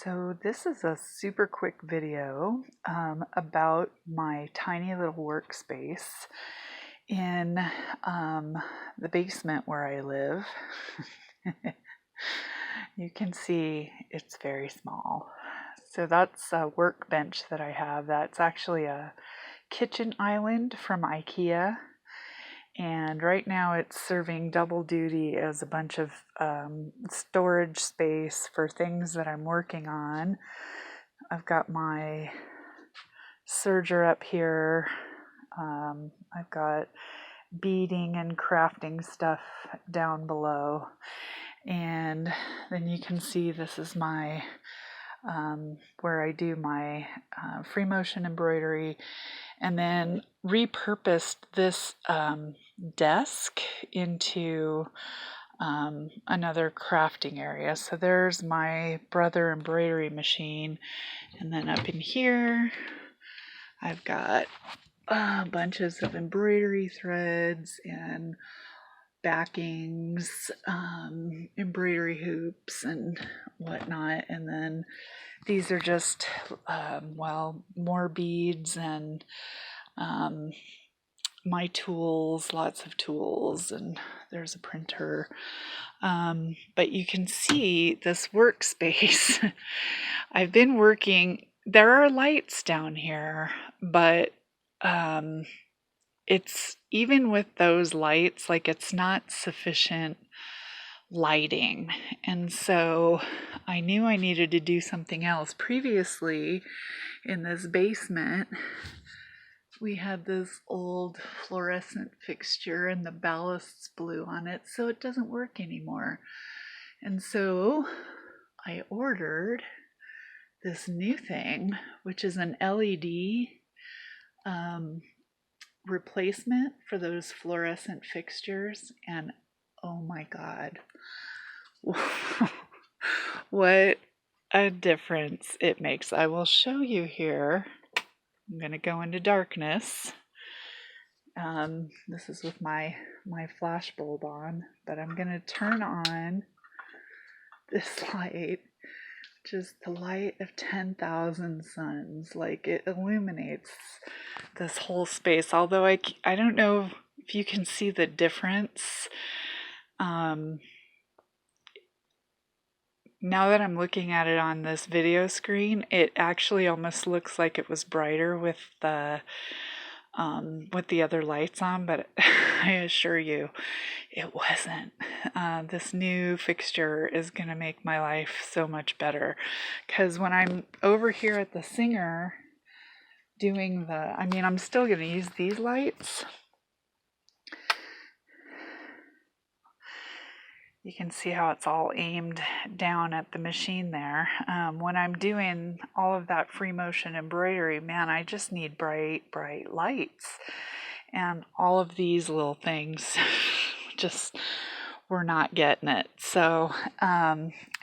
So this is a super quick video about my tiny little workspace in the basement where I live. You can see it's very small. So that's a workbench that I have. That's actually a kitchen island from IKEA. And right now it's serving double duty as a bunch of storage space for things that I'm working on. I've got my serger up here. I've got beading and crafting stuff down below. And then you can see this is my where I do my free motion embroidery, and then repurposed this desk into another crafting area. So there's my Brother embroidery machine, and then up in here I've got bunches of embroidery threads and backings, embroidery hoops and whatnot. And then these are just more beads and my tools, lots of tools, and there's a printer. But you can see this workspace. I've been working, there are lights down here, but it's even with those lights, like it's not sufficient lighting. And so I knew I needed to do something else. Previously in this basement, we had this old fluorescent fixture and the ballasts blew on it, so it doesn't work anymore. And so I ordered this new thing, which is an LED replacement for those fluorescent fixtures, and oh my god, what a difference it makes. I will show you here. I'm going to go into darkness. This is with my flash bulb on, but I'm going to turn on this light, which is the light of 10,000 suns. Like, it illuminates this whole space. Although I don't know if you can see the difference. Now that I'm looking at it on this video screen, it actually almost looks like it was brighter with the other lights on, but I assure you it wasn't. This new fixture is going to make my life so much better, because when I'm over here at the Singer doing I'm still going to use these lights. You can see how it's all aimed down at the machine there. When I'm doing all of that free motion embroidery, man, I just need bright lights. And all of these little things just were not getting it. So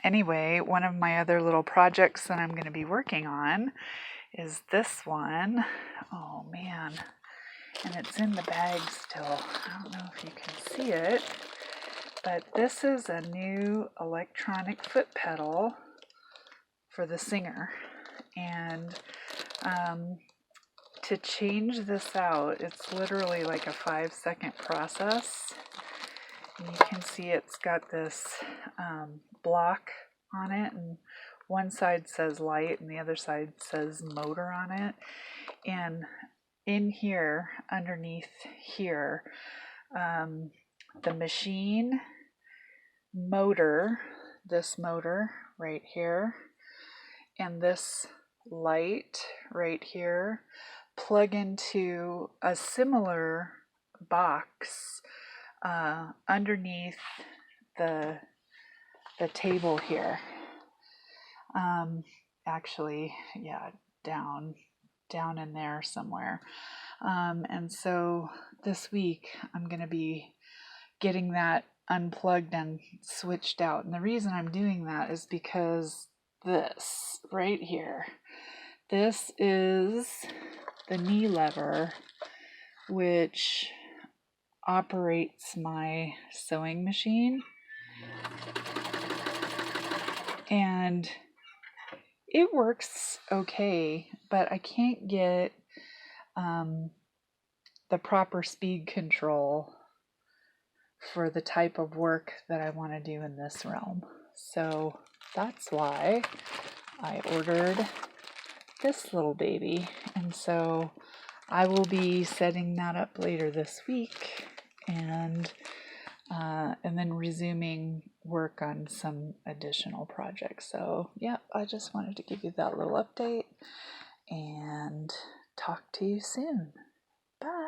anyway, one of my other little projects that I'm going to be working on is this one. Oh man, and it's in the bag still. I don't know if you can see it. But this is a new electronic foot pedal for the Singer. And to change this out, it's literally like a 5-second process. And you can see it's got this block on it, and one side says light and the other side says motor on it. And in here, underneath here, the machine motor, this motor right here, and this light right here plug into a similar box underneath the table here. Actually, yeah, down in there somewhere. And so this week I'm going to be getting that unplugged and switched out. And the reason I'm doing that is because this right here, this is the knee lever which operates my sewing machine. And it works okay, but I can't get the proper speed control for the type of work that I want to do in this realm. So that's why I ordered this little baby. And so I will be setting that up later this week and then resuming work on some additional projects. So yeah, I just wanted to give you that little update and talk to you soon. Bye.